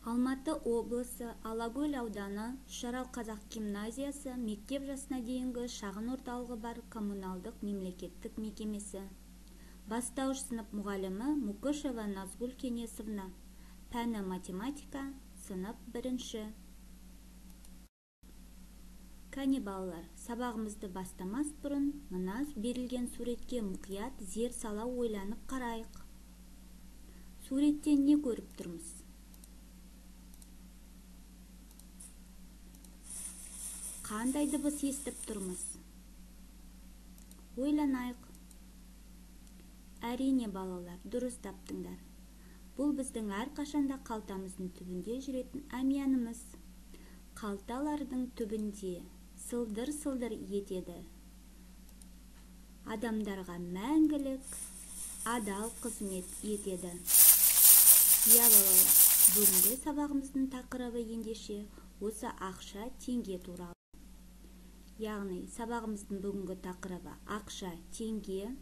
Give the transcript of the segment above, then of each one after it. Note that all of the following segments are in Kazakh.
Алматы облысы Алакөл ауданы Үшарал қазақ гимназиясы мектеп жасына дейінгі шағын орталығы бар коммуналдық мемлекеттік мекемесі. Бастауыш сынып мұғалімі Мукышева Назгүл Кенесовна. Пәні математика, сынып 1. Кәне балалар, сабағымызды бастамас бұрын мына берілген суретке мұқият зер сала ойланып қарайық. Суреттен не көріп тұрмыз? Қандай дыбыс естіп тұрмыз? Ойланайық. Әрине балалар, дұрыс таптыңдар. Бұл біздің әрқашанда қалтамыздың түбінде жүретін әмиянымыз. Қалталардың түбінде сылдыр-сылдыр етеді. Адамдарға мәңгілік, адал қызмет етеді. Иә балалар, бүгінгі сабағымыздың тақырыбы ендеше осы ақша, теңге туралы. Яғни, сабағымыздың бүгінгі тақырыбы ақша, теңге.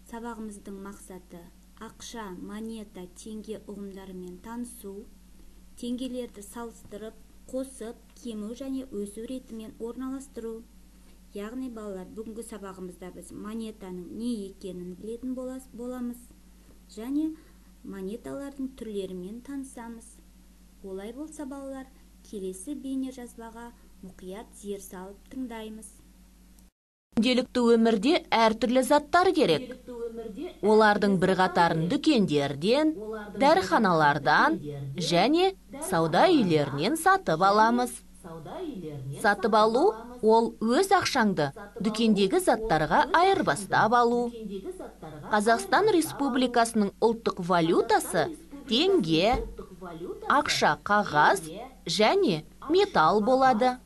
Сабағымыздың мақсаты ақша, монета, теңге ұғымдарымен танысу, теңгелерді салыстырып, қосып, кему және өсу ретімен орналастыру. Яғни, балалар, бүгінгі сабағымызда біз монетаның не екенін білетін боламыз, және монеталардың түрлерімен танысамыз. Олай болса, балалар, келесі бейне жазбаға мұқият зер салып тыңдаймыз. Күнделікті өмірде әртүрлі заттар керек. Олардың бірқатарын дүкендерден, дәріханалардан және сауда үйлерінен сатып аламыз. Сатып алу ол өз ақшаңды дүкендегі заттарға айырбастап алу. Қазақстан Республикасының ұлттық валютасы теңге, ақша, қағаз және металл болады.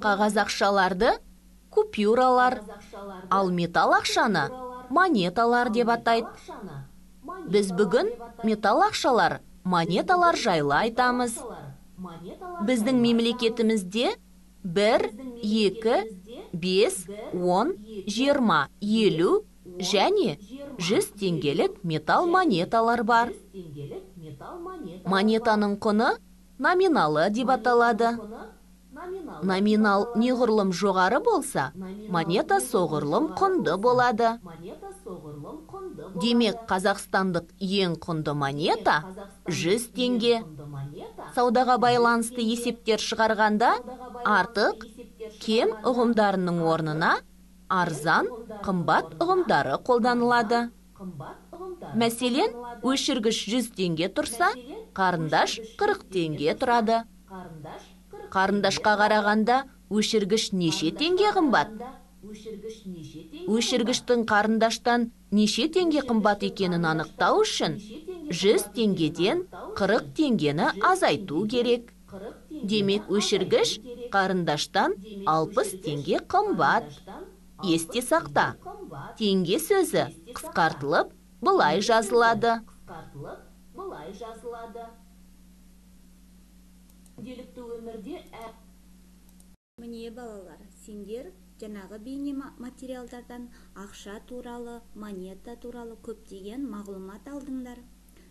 Қағаз ақшаларды купюралар, ал металл ақшаны монеталар деп атайды. Біз бүгін металл ақшалар, монеталар жайлы айтамыз. Біздің мемлекетімізде 1, 2, 5, 10, 20, 50 және 100 теңгелік металл монеталар бар. Монетаның құны номиналы деп аталады. Номинал неғұрлым жоғары болса, монета соғұрлым құнды болады. Демек, қазақстандық ең құнды монета 100 теңге. Саудаға байланысты есептер шығарғанда, артық, кем ұғымдарының орнына арзан, қымбат ұғымдары қолданылады. Мәселен, өшіргіш 100 теңге тұрса, қарындаш 40 теңге тұрады. Қарындашқа қарағанда өшіргіш неше теңге қымбат? Өшіргіштің қарындаштан неше теңге қымбат екенін анықтау үшін 100 теңгеден 40 теңгені азайту керек. Демек, өшіргіш қарындаштан 60 теңге қымбат. Есте сақта, теңге сөзі қысқартылып былай жазылады. Міне балалар, сендер жаңағы бейне материалдардан ақша туралы, монета туралы көптеген мағлұмат алдыңдар.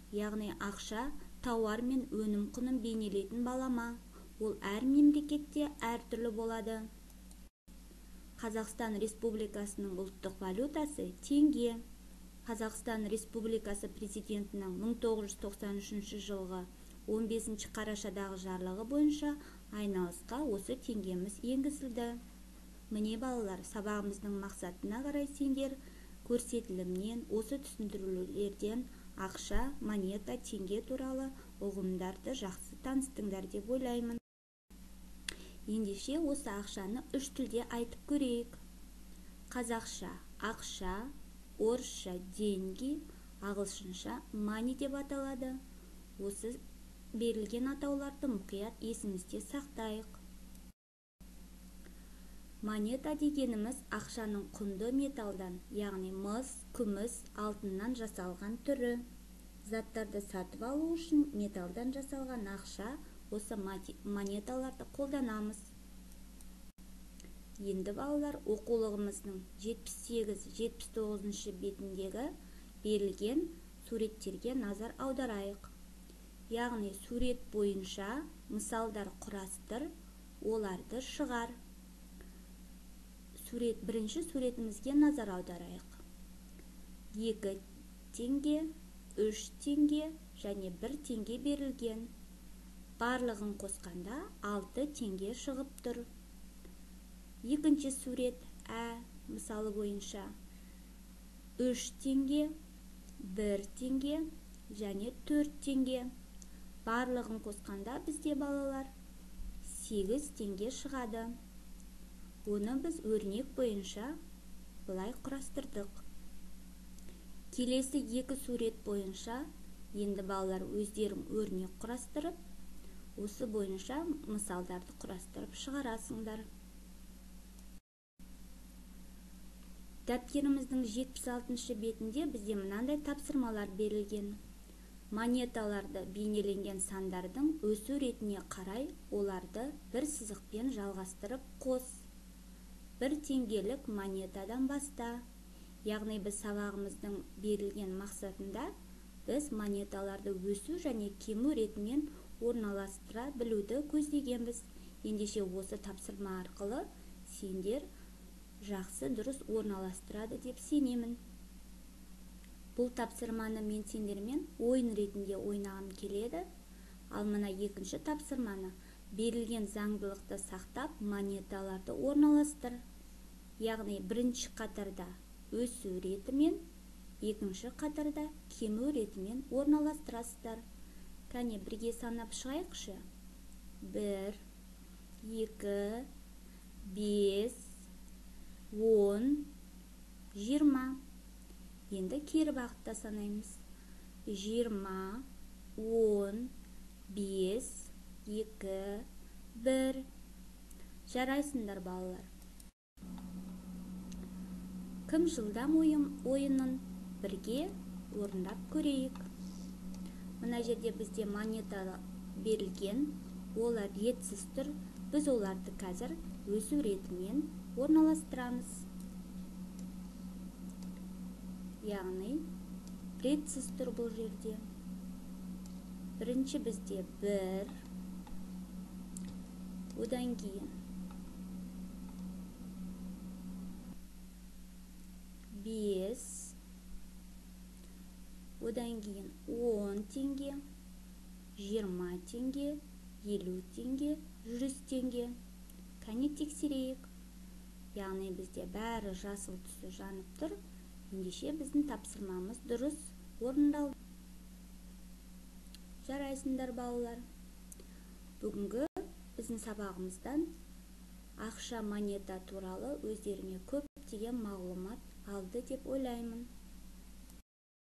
Яғни ақша, тауар мен өнім құнын бейнелейтін балама. Ол әр мемлекетте әртүрлі болады. Қазақстан Республикасының ұлттық валютасы теңге. Қазақстан Республикасы президентінің 1993 жылғы 15 қарашадағы жарлығы бойынша айналысқа осы теңгеміз енгізілді. Міне балалар, сабағымыздың мақсатына қарай сендер көрсетілімнен, осы түсіндірулерден ақша, монета, теңге туралы ұғымдарды жақсы таныстыңдар деп ойлаймын. Ендеше осы ақшаны 3 тілде айтып көрейік. Қазақша ақша, орысша деньги, ағылшынша money деп аталады. Осы берілген атауларды мұқият есімізде сақтайық. Монета дегеніміз ақшаның құнды металдан, яғни мыс, күміс, алтыннан жасалған түрі. Заттарды сатып алу үшін металдан жасалған ақша, осы монеталарды қолданамыз. Енді балалар, оқулығымыздың 78-79 бетіндегі берілген суреттерге назар аударайық. яғни сурет бойынша мысалдар құрастыр, оларды шығар. Бірінші суретімізге назар аударайық. 2 теңге, 3 теңге және 1 теңге берілген. Барлығын қосқанда 6 теңге шығып тұр. Екінші сурет мысалы бойынша 3 теңге, 1 теңге және 4 теңге. Барлығын қосқанда бізде балалар 8 теңге шығады. Оны біз өрнек бойынша былай құрастырдық. Келесі 2 сурет бойынша енді балалар өздерің өрнек құрастырып, осы бойынша мысалдарды құрастырып шығарасыңдар. Дәптеріміздің 76-шы бетінде бізде мынандай тапсырмалар берілген. Монеталарды бейнеленген сандардың өсу ретіне қарай оларды бір сызықпен жалғастырып қос. 1 теңгелік монетадан баста. Яғни біз сабағымыздың берілген мақсатында біз монеталарды өсу және кему ретімен орналастыра білуді көздегенбіз. Ендеше осы тапсырма арқылы сендер жақсы дұрыс орналастырады деп сенемін. Бұл тапсырманы мен сендермен ойын ретінде ойнағым келеді. Ал мына екінші тапсырманы берілген заңдылықты сақтап монеталарды орналастыр. Яғни бірінші қатарда өсу ретімен, екінші қатарда кему ретімен орналастырасыздар. Кәне бірге санап шығайықшы. 1, 2, 5, 10, 20. Енді кері бағытта санаймыз. 20, 10, 5, 2, 1. Жарайсыңдар балалар. Кім жылдам ойынын бірге орындап көрейік. Мына жерде бізде монета берілген, олар ретсіз тұр. Біз оларды қазір өсу ретімен орналастырамыз. Яғни ретсіз тұр бұл жерде. Бірінші бізде 1, одан кейін 5, одан кейін 10 теңге, 20 теңге, 50 теңге, 100 теңге. Кәне тексерейік. Яғни бізде бәрі жасыл түсі жанып тұр. Ендеше біздің тапсырмамыз дұрыс орындалды. Жарайсыңдар балалар. Бүгінгі біздің сабағымыздан ақша монета туралы өздеріңе көптеген мағлұмат алды деп ойлаймын.